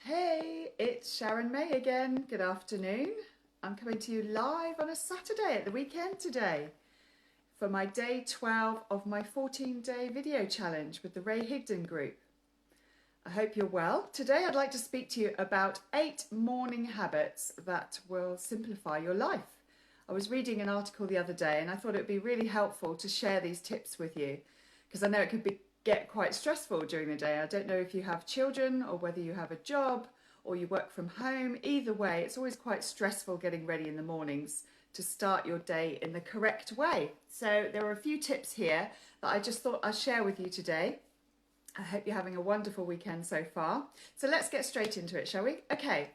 Hey, it's Sharon May again. Good afternoon. I'm coming to you live on a Saturday at the weekend today for my day 12 of my 14-day video challenge with the Ray Higdon group. I hope you're well. Today I'd like to speak to you about 8 morning habits that will simplify your life. I was reading an article the other day and I thought it would be really helpful to share these tips with you because I know it could get quite stressful during the day. I don't know if you have children or whether you have a job or you work from home. Either way, it's always quite stressful getting ready in the mornings to start your day in the correct way. So there are a few tips here that I just thought I'd share with you today. I hope you're having a wonderful weekend so far. So let's get straight into it, shall we? Okay,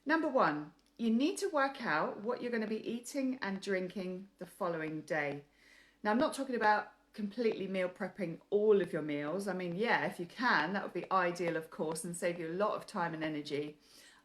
number 1, you need to work out what you're going to be eating and drinking the following day. Now, I'm not talking about completely meal prepping all of your meals. I mean, yeah, if you can, that would be ideal, of course, and save you a lot of time and energy.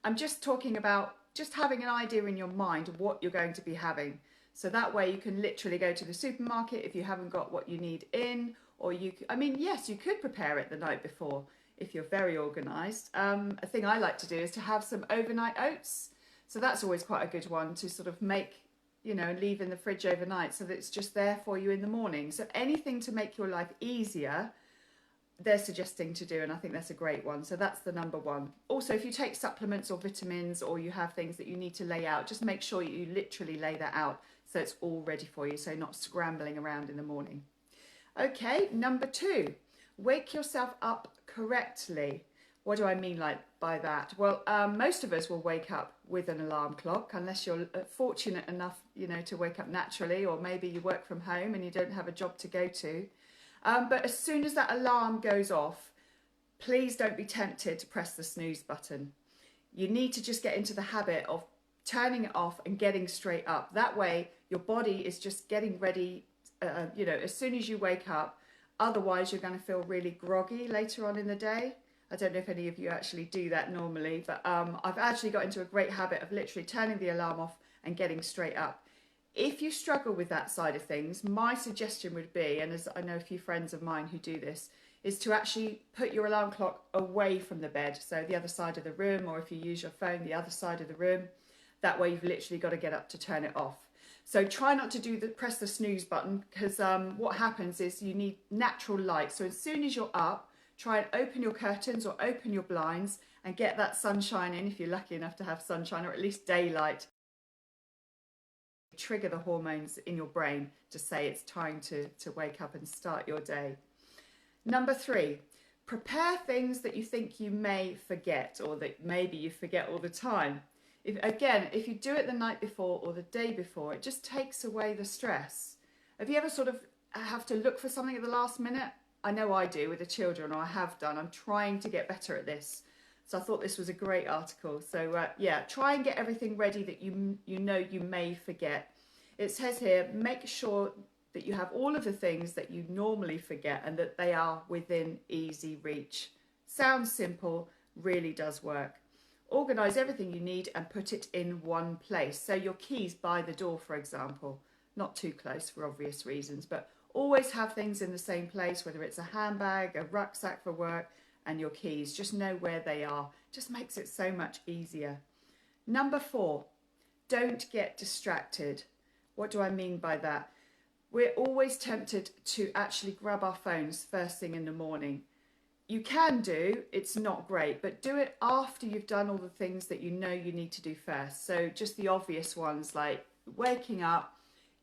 I'm just talking about just having an idea in your mind of what you're going to be having. So that way you can literally go to the supermarket if you haven't got what you need in, or yes, you could prepare it the night before if you're very organised. A thing I like to do is to have some overnight oats. So that's always quite a good one to sort of make, leave in the fridge overnight so that it's just there for you in the morning. So anything to make your life easier, they're suggesting to do, and I think that's a great one. So that's the number 1. Also, if you take supplements or vitamins or you have things that you need to lay out, just make sure you literally lay that out so it's all ready for you, so you're not scrambling around in the morning. Okay, number 2, wake yourself up correctly. What do I mean by that? Well, most of us will wake up with an alarm clock, unless you're fortunate enough, to wake up naturally, or maybe you work from home and you don't have a job to go to. But as soon as that alarm goes off, please don't be tempted to press the snooze button. You need to just get into the habit of turning it off and getting straight up. That way, your body is just getting ready, as soon as you wake up. Otherwise, you're going to feel really groggy later on in the day. I don't know if any of you actually do that normally, but I've actually got into a great habit of literally turning the alarm off and getting straight up. If you struggle with that side of things, my suggestion would be, and as I know a few friends of mine who do this, is to actually put your alarm clock away from the bed, so the other side of the room, or if you use your phone, the other side of the room. That way you've literally got to get up to turn it off. So try not to press the snooze button, because what happens is you need natural light. So as soon as you're up, try and open your curtains or open your blinds and get that sunshine in, if you're lucky enough to have sunshine, or at least daylight. Trigger the hormones in your brain to say it's time to wake up and start your day. Number 3, prepare things that you think you may forget, or that maybe you forget all the time. If you do it the night before or the day before, it just takes away the stress. Have you ever sort of have to look for something at the last minute? I know I do with the children, or I have done. I'm trying to get better at this. So I thought this was a great article. So try and get everything ready that you may forget. It says here, make sure that you have all of the things that you normally forget and that they are within easy reach. Sounds simple, really does work. Organise everything you need and put it in one place. So your keys by the door, for example, not too close for obvious reasons, but always have things in the same place, whether it's a handbag, a rucksack for work, and your keys. Just know where they are. Just makes it so much easier. Number 4, don't get distracted. What do I mean by that? We're always tempted to actually grab our phones first thing in the morning. You can do, it's not great, but do it after you've done all the things that you know you need to do first. So just the obvious ones like waking up,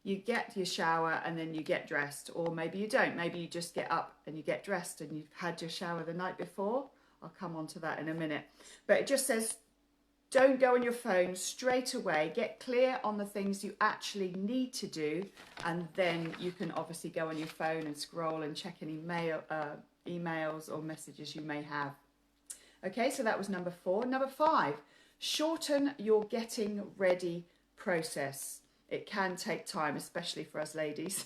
you get your shower and then you get dressed, or maybe you don't. Maybe you just get up and you get dressed and you've had your shower the night before. I'll come on to that in a minute. But it just says, don't go on your phone straight away. Get clear on the things you actually need to do, and then you can obviously go on your phone and scroll and check any emails or messages you may have. Okay, so that was number 4. Number 5, shorten your getting ready process. It can take time, especially for us ladies.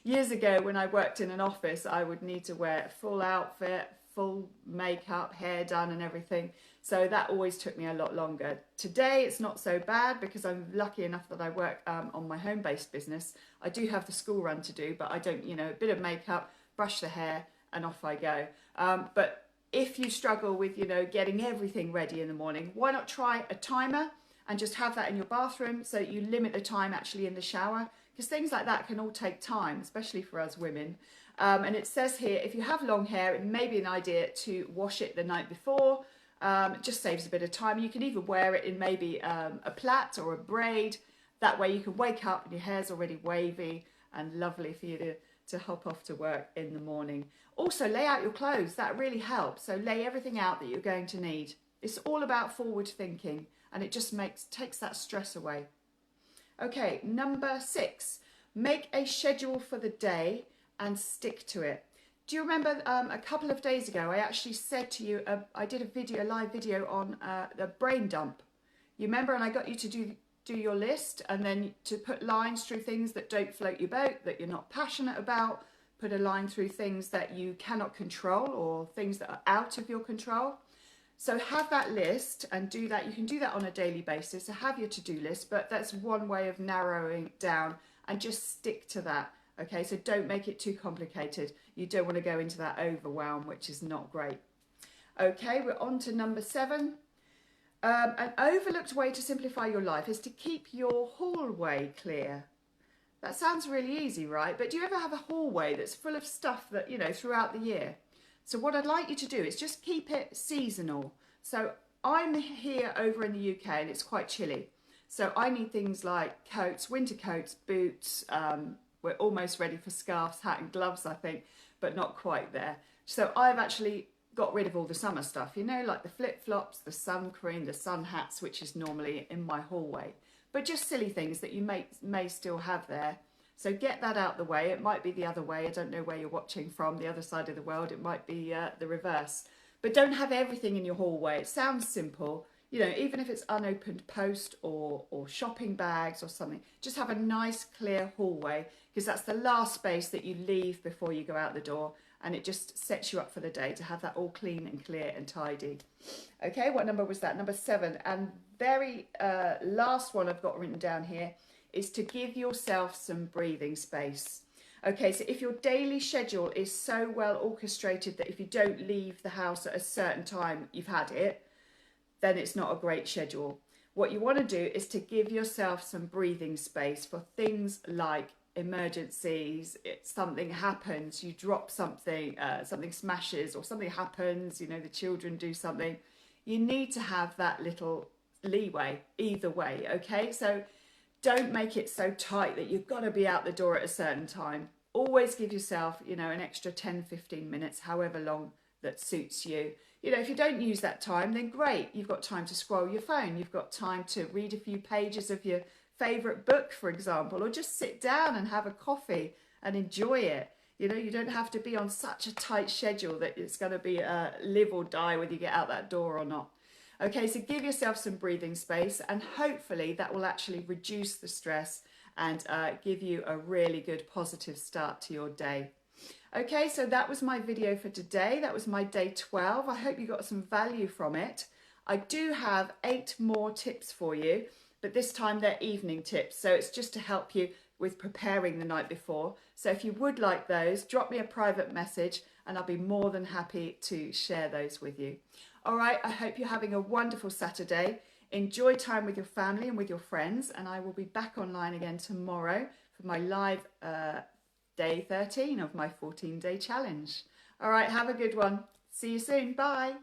Years ago, when I worked in an office, I would need to wear a full outfit, full makeup, hair done and everything. So that always took me a lot longer. Today, it's not so bad because I'm lucky enough that I work on my home-based business. I do have the school run to do, but I don't, a bit of makeup, brush the hair, and off I go. But if you struggle with, getting everything ready in the morning, why not try a timer and just have that in your bathroom so you limit the time actually in the shower, because things like that can all take time, especially for us women. And it says here, if you have long hair, it may be an idea to wash it the night before. It just saves a bit of time. You can even wear it in maybe a plait or a braid. That way you can wake up and your hair's already wavy and lovely for you to hop off to work in the morning. Also, lay out your clothes. That really helps. So lay everything out that you're going to need. It's all about forward thinking, and it just takes that stress away. Okay, number 6, make a schedule for the day and stick to it. Do you remember a couple of days ago, I actually said to you, I did a live video on the brain dump. You remember, and I got you to do your list and then to put lines through things that don't float your boat, that you're not passionate about. Put a line through things that you cannot control or things that are out of your control. So have that list and do that. You can do that on a daily basis. So have your to-do list, but that's one way of narrowing it down, and just stick to that. Okay, so don't make it too complicated. You don't want to go into that overwhelm, which is not great. Okay, we're on to number 7. An overlooked way to simplify your life is to keep your hallway clear. That sounds really easy, right? But do you ever have a hallway that's full of stuff that, throughout the year? So what I'd like you to do is just keep it seasonal. So I'm here over in the UK and it's quite chilly. So I need things like coats, winter coats, boots. We're almost ready for scarves, hat and gloves, I think, but not quite there. So I've actually got rid of all the summer stuff, like the flip-flops, the sun cream, the sun hats, which is normally in my hallway. But just silly things that you may still have there. So get that out the way. It might be the other way. I don't know where you're watching from, the other side of the world. It might be the reverse. But don't have everything in your hallway. It sounds simple. Even if it's unopened post or shopping bags or something, just have a nice clear hallway, because that's the last space that you leave before you go out the door, and it just sets you up for the day to have that all clean and clear and tidy. Okay, what number was that? Number 7. And very last one I've got written down here is to give yourself some breathing space. Okay, so if your daily schedule is so well orchestrated that if you don't leave the house at a certain time, you've had it, then it's not a great schedule. What you want to do is to give yourself some breathing space for things like emergencies. Something happens, you drop something, something smashes, or something happens, the children do something. You need to have that little leeway either way, okay? So don't make it so tight that you've got to be out the door at a certain time. Always give yourself, an extra 10-15 minutes, however long that suits you. If you don't use that time, then great. You've got time to scroll your phone. You've got time to read a few pages of your favourite book, for example, or just sit down and have a coffee and enjoy it. You don't have to be on such a tight schedule that it's going to be live or die whether you get out that door or not. Okay, so give yourself some breathing space, and hopefully that will actually reduce the stress and give you a really good positive start to your day. Okay, so that was my video for today. That was my day 12. I hope you got some value from it. I do have 8 more tips for you, but this time they're evening tips. So it's just to help you with preparing the night before. So if you would like those, drop me a private message and I'll be more than happy to share those with you. All right, I hope you're having a wonderful Saturday. Enjoy time with your family and with your friends, and I will be back online again tomorrow for my live day 13 of my 14-day challenge. All right, have a good one. See you soon. Bye.